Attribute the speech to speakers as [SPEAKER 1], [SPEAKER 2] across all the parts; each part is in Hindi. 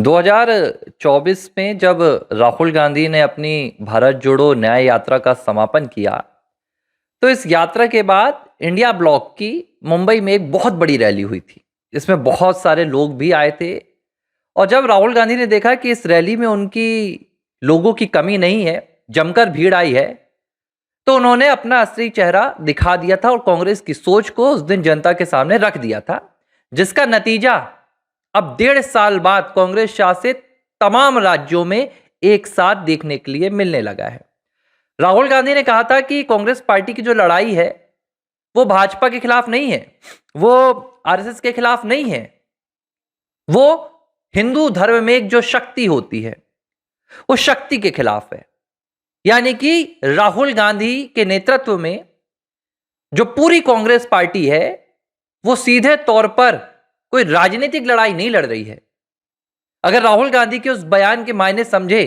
[SPEAKER 1] 2024 में जब राहुल गांधी ने अपनी भारत जोड़ो न्याय यात्रा का समापन किया, तो इस यात्रा के बाद इंडिया ब्लॉक की मुंबई में एक बहुत बड़ी रैली हुई थी। इसमें बहुत सारे लोग भी आए थे और जब राहुल गांधी ने देखा कि इस रैली में उनकी लोगों की कमी नहीं है, जमकर भीड़ आई है, तो उन्होंने अपना असली चेहरा दिखा दिया था और कांग्रेस की सोच को उस दिन जनता के सामने रख दिया था, जिसका नतीजा अब 1.5 साल बाद कांग्रेस शासित तमाम राज्यों में एक साथ देखने के लिए मिलने लगा है। राहुल गांधी ने कहा था कि कांग्रेस पार्टी की जो लड़ाई है वो भाजपा के खिलाफ नहीं है, वो आरएसएस के खिलाफ नहीं है, वो हिंदू धर्म में एक जो शक्ति होती है वो शक्ति के खिलाफ है। यानी कि राहुल गांधी के नेतृत्व में जो पूरी कांग्रेस पार्टी है वो सीधे तौर पर कोई राजनीतिक लड़ाई नहीं लड़ रही है। अगर राहुल गांधी के उस बयान के मायने समझे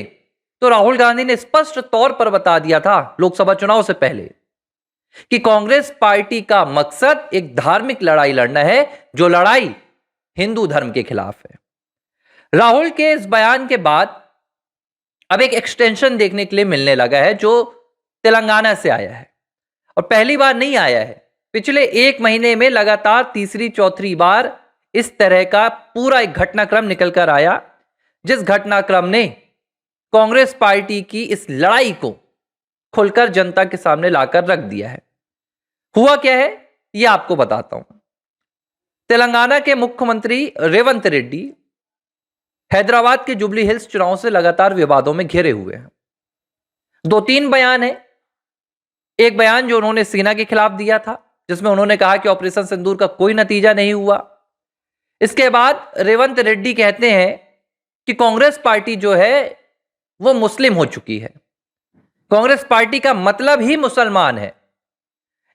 [SPEAKER 1] तो राहुल गांधी ने स्पष्ट तौर पर बता दिया था लोकसभा चुनाव से पहले कि कांग्रेस पार्टी का मकसद एक धार्मिक लड़ाई लड़ना है, जो लड़ाई हिंदू धर्म के खिलाफ है। राहुल के इस बयान के बाद अब एक एक्सटेंशन देखने के लिए मिलने लगा है जो तेलंगाना से आया है और पहली बार नहीं आया है। पिछले 1 महीने में लगातार तीसरी चौथी बार इस तरह का पूरा एक घटनाक्रम निकल कर आया, जिस घटनाक्रम ने कांग्रेस पार्टी की इस लड़ाई को खुलकर जनता के सामने लाकर रख दिया है। हुआ क्या है यह आपको बताता हूं। तेलंगाना के मुख्यमंत्री रेवंत रेड्डी हैदराबाद के जुबली हिल्स चुनाव से लगातार विवादों में घिरे हुए हैं। 2-3 बयान है। एक बयान जो उन्होंने सेना के खिलाफ दिया था, जिसमें उन्होंने कहा कि ऑपरेशन सिंदूर का कोई नतीजा नहीं हुआ। इसके बाद रेवंत रेड्डी कहते हैं कि कांग्रेस पार्टी जो है वो मुस्लिम हो चुकी है, कांग्रेस पार्टी का मतलब ही मुसलमान है।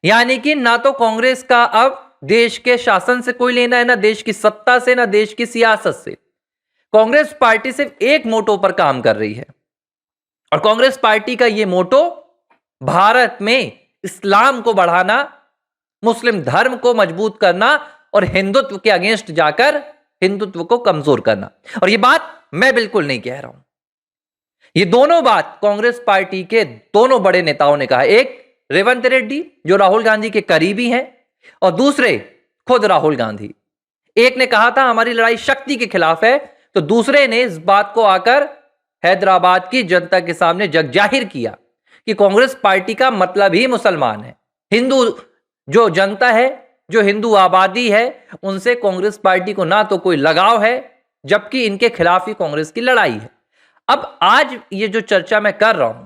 [SPEAKER 1] यानी कि ना तो कांग्रेस का अब देश के शासन से कोई लेना है, ना देश की सत्ता से, ना देश की सियासत से। कांग्रेस पार्टी सिर्फ एक मोटो पर काम कर रही है और कांग्रेस पार्टी का यह मोटो भारत में इस्लाम को बढ़ाना, मुस्लिम धर्म को मजबूत करना और हिंदुत्व के अगेंस्ट जाकर हिंदुत्व को कमजोर करना। और यह बात मैं बिल्कुल नहीं कह रहा हूं, ये दोनों बात कांग्रेस पार्टी के दोनों बड़े नेताओं ने कहा। एक रेवंत रेड्डी जो राहुल गांधी के करीबी हैं और दूसरे खुद राहुल गांधी। एक ने कहा था हमारी लड़ाई शक्ति के खिलाफ है, तो दूसरे ने इस बात को आकर हैदराबाद की जनता के सामने जग जाहिर किया कि कांग्रेस पार्टी का मतलब ही मुसलमान है। हिंदू जो जनता है, जो हिंदू आबादी है, उनसे कांग्रेस पार्टी को ना तो कोई लगाव है, जबकि इनके खिलाफ ही कांग्रेस की लड़ाई है। अब आज ये जो चर्चा मैं कर रहा हूं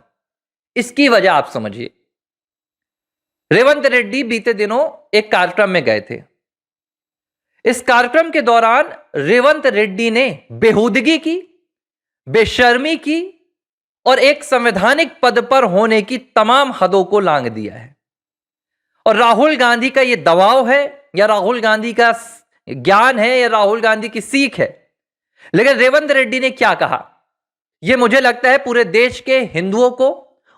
[SPEAKER 1] इसकी वजह आप समझिए। रेवंत रेड्डी बीते दिनों एक कार्यक्रम में गए थे। इस कार्यक्रम के दौरान रेवंत रेड्डी ने बेहूदगी की, बेशर्मी की और एक संवैधानिक पद पर होने की तमाम हदों को लांघ दिया है। और राहुल गांधी का यह दबाव है या राहुल गांधी का ज्ञान है या राहुल गांधी की सीख है, लेकिन रेवंत रेड्डी ने क्या कहा यह मुझे लगता है पूरे देश के हिंदुओं को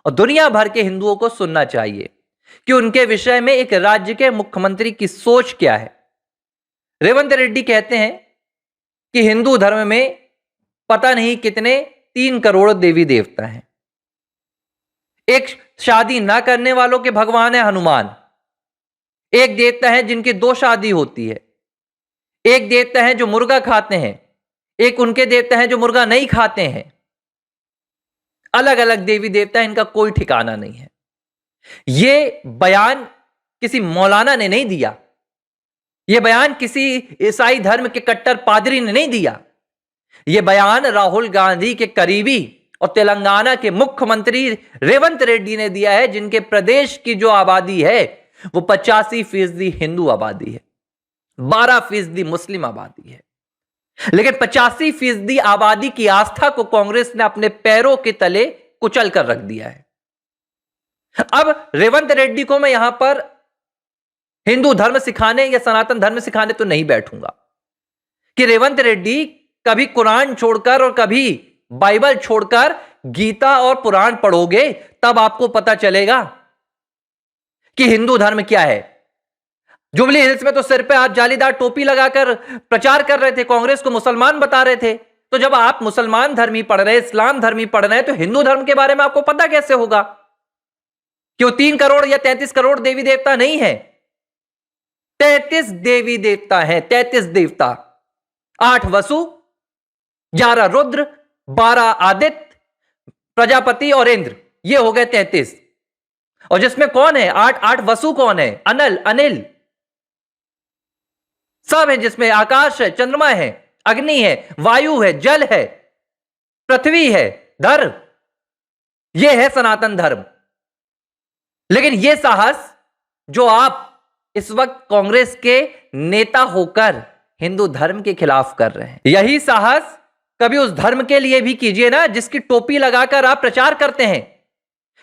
[SPEAKER 1] और दुनिया भर के हिंदुओं को सुनना चाहिए कि उनके विषय में एक राज्य के मुख्यमंत्री की सोच क्या है। रेवंत रेड्डी कहते हैं कि हिंदू धर्म में पता नहीं कितने 3 करोड़ देवी देवता हैं। एक शादी ना करने वालों के भगवान है हनुमान, एक देवता है जिनकी 2 शादी होती है, एक देवता है जो मुर्गा खाते हैं, एक उनके देवता है जो मुर्गा नहीं खाते हैं। अलग अलग देवी देवता, इनका कोई ठिकाना नहीं है। यह बयान किसी मौलाना ने नहीं दिया, यह बयान किसी ईसाई धर्म के कट्टर पादरी ने नहीं दिया। यह बयान राहुल गांधी के करीबी और तेलंगाना के मुख्यमंत्री रेवंत रेड्डी ने दिया है, जिनके प्रदेश की जो आबादी है वो 85% हिंदू आबादी है, 12% मुस्लिम आबादी है। लेकिन 85% आबादी की आस्था को कांग्रेस ने अपने पैरों के तले कुचल कर रख दिया है। अब रेवंत रेड्डी को मैं यहां पर हिंदू धर्म सिखाने या सनातन धर्म सिखाने तो नहीं बैठूंगा कि रेवंत रेड्डी कभी कुरान छोड़कर और कभी बाइबल छोड़कर गीता और पुराण पढ़ोगे तब आपको पता चलेगा कि हिंदू धर्म क्या है। जुबली हिल्स में तो सिर पे आप जालीदार टोपी लगाकर प्रचार कर रहे थे, कांग्रेस को मुसलमान बता रहे थे। तो जब आप मुसलमान धर्म ही पढ़ रहे, इस्लाम धर्म ही पढ़ रहे हैं, तो हिंदू धर्म के बारे में आपको पता कैसे होगा? क्यों 3 करोड़ या 33 करोड़ देवी देवता नहीं है? 33 देवी देवता है, 33 देवता, 8 वसु, 11 रुद्र, 12 आदित्य, प्रजापति और इंद्र, ये हो गए 33। और जिसमें कौन है? 8 वसु कौन है? अनिल सब है, जिसमें आकाश है, चंद्रमा है, अग्नि है, वायु है, जल है, पृथ्वी है, धर्म, यह है सनातन धर्म। लेकिन यह साहस जो आप इस वक्त कांग्रेस के नेता होकर हिंदू धर्म के खिलाफ कर रहे हैं, यही साहस कभी उस धर्म के लिए भी कीजिए ना जिसकी टोपी लगाकर आप प्रचार करते हैं।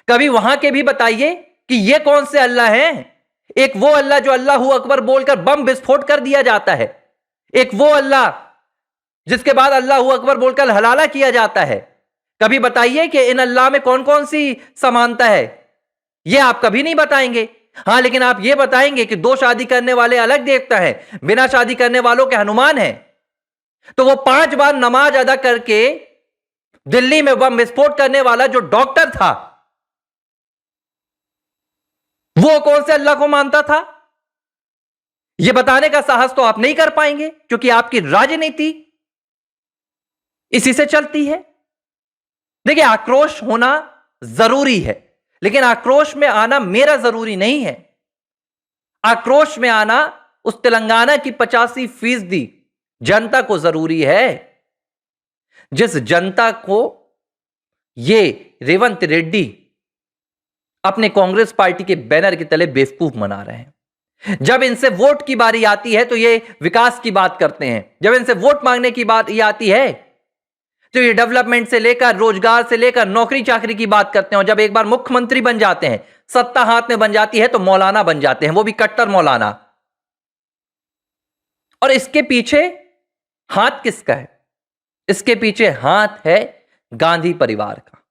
[SPEAKER 1] कभी वहां के भी बताइए कि ये कौन से अल्लाह हैं। एक वो अल्लाह जो अल्लाहू अकबर बोलकर बम विस्फोट कर दिया जाता है, एक वो अल्लाह जिसके बाद अल्लाहू अकबर बोलकर हलाला किया जाता है। कभी बताइए कि इन अल्लाह में कौन कौन सी समानता है। यह आप कभी नहीं बताएंगे। हां, लेकिन आप यह बताएंगे कि 2 शादी करने वाले अलग देवता हैं, बिना शादी करने वालों के हनुमान हैं। तो वो 5 बार नमाज अदा करके दिल्ली में बम विस्फोट करने वाला जो डॉक्टर था, वो कौन से अल्लाह को मानता था? यह बताने का साहस तो आप नहीं कर पाएंगे, क्योंकि आपकी राजनीति इसी से चलती है। देखिए, आक्रोश होना जरूरी है, लेकिन आक्रोश में आना मेरा जरूरी नहीं है। आक्रोश में आना उस तेलंगाना की 85% जनता को जरूरी है, जिस जनता को ये रेवंत रेड्डी अपने कांग्रेस पार्टी के बैनर के तले बेवकूफ बना रहे हैं। जब इनसे वोट की बारी आती है तो ये विकास की बात करते हैं, जब इनसे वोट मांगने की बात ये आती है तो ये डेवलपमेंट से लेकर, रोजगार से लेकर, नौकरी चाकरी की बात करते हैं। और जब एक बार मुख्यमंत्री बन जाते हैं, सत्ता हाथ में बन जाती है, तो मौलाना बन जाते हैं, वो भी कट्टर मौलाना। और इसके पीछे हाथ किसका है? इसके पीछे हाथ है गांधी परिवार का।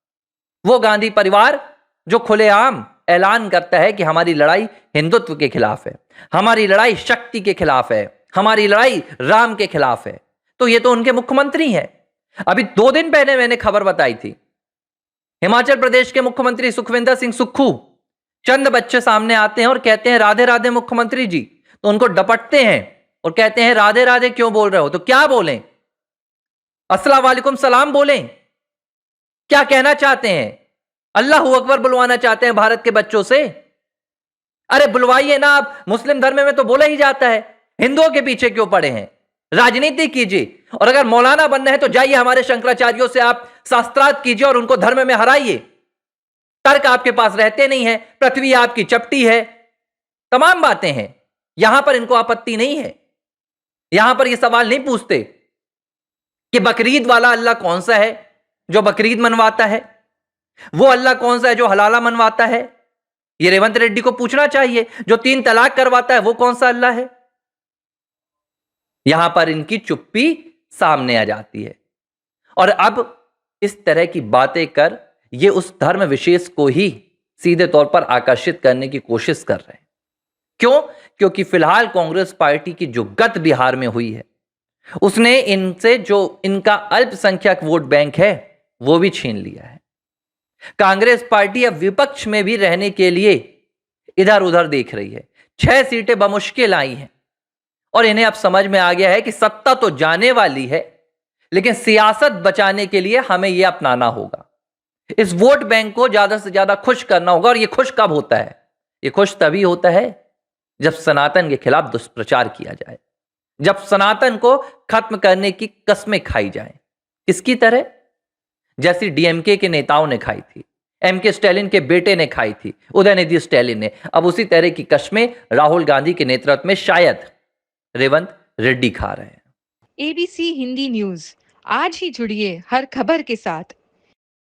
[SPEAKER 1] वो गांधी परिवार जो खुलेआम ऐलान करता है कि हमारी लड़ाई हिंदुत्व के खिलाफ है, हमारी लड़ाई शक्ति के खिलाफ है, हमारी लड़ाई राम के खिलाफ है। तो ये तो उनके मुख्यमंत्री हैं। अभी 2 दिन पहले मैंने खबर बताई थी, हिमाचल प्रदेश के मुख्यमंत्री सुखविंदर सिंह सुक्खू, चंद बच्चे सामने आते हैं और कहते हैं राधे राधे मुख्यमंत्री जी, तो उनको डपटते हैं और कहते हैं राधे राधे क्यों बोल रहे हो? तो क्या बोलें? अस्सलाम वालेकुम सलाम बोलें? क्या कहना चाहते हैं? अल्लाहू अकबर बुलवाना चाहते हैं भारत के बच्चों से? अरे बुलवाइए ना, आप मुस्लिम धर्म में तो बोला ही जाता है, हिंदुओं के पीछे क्यों पड़े हैं? राजनीति कीजिए, और अगर मौलाना बनना है तो जाइए हमारे शंकराचार्यों से आप शास्त्रार्थ कीजिए और उनको धर्म में हराइए। तर्क आपके पास रहते नहीं है, पृथ्वी आपकी चपटी है, तमाम बातें हैं। यहां पर इनको आपत्ति नहीं है, यहां पर ये सवाल नहीं पूछते कि बकरीद वाला अल्लाह कौन सा है जो बकरीद मनवाता है, वो अल्लाह कौन सा है जो हलाला मनवाता है। ये रेवंत रेड्डी को पूछना चाहिए। जो 3 तलाक करवाता है वो कौन सा अल्लाह है? यहां पर इनकी चुप्पी सामने आ जाती है। और अब इस तरह की बातें कर ये उस धर्म विशेष को ही सीधे तौर पर आकर्षित करने की कोशिश कर रहे हैं। क्यों? क्योंकि फिलहाल कांग्रेस पार्टी की जो गत बिहार में हुई है, उसने इनसे जो इनका अल्पसंख्यक वोट बैंक है वो भी छीन लिया है। कांग्रेस पार्टी अब विपक्ष में भी रहने के लिए इधर उधर देख रही है। 6 सीटें बमुश्किल आई हैं और इन्हें अब समझ में आ गया है कि सत्ता तो जाने वाली है, लेकिन सियासत बचाने के लिए हमें यह अपनाना होगा। इस वोट बैंक को ज्यादा से ज्यादा खुश करना होगा। और यह खुश कब होता है? यह खुश तभी होता है जब सनातन के खिलाफ दुष्प्रचार किया जाए, जब सनातन को खत्म करने की कस्में खाई जाए। किसकी तरह? जैसी डीएमके के नेताओं ने खाई थी, एमके स्टालिन के बेटे ने खाई थी, उदयनिधि स्टालिन ने। अब उसी तरह की कस्में राहुल गांधी के नेतृत्व में शायद रेवंत रेड्डी खा रहे हैं।
[SPEAKER 2] एबीसी हिंदी न्यूज, आज ही जुड़िए हर खबर के साथ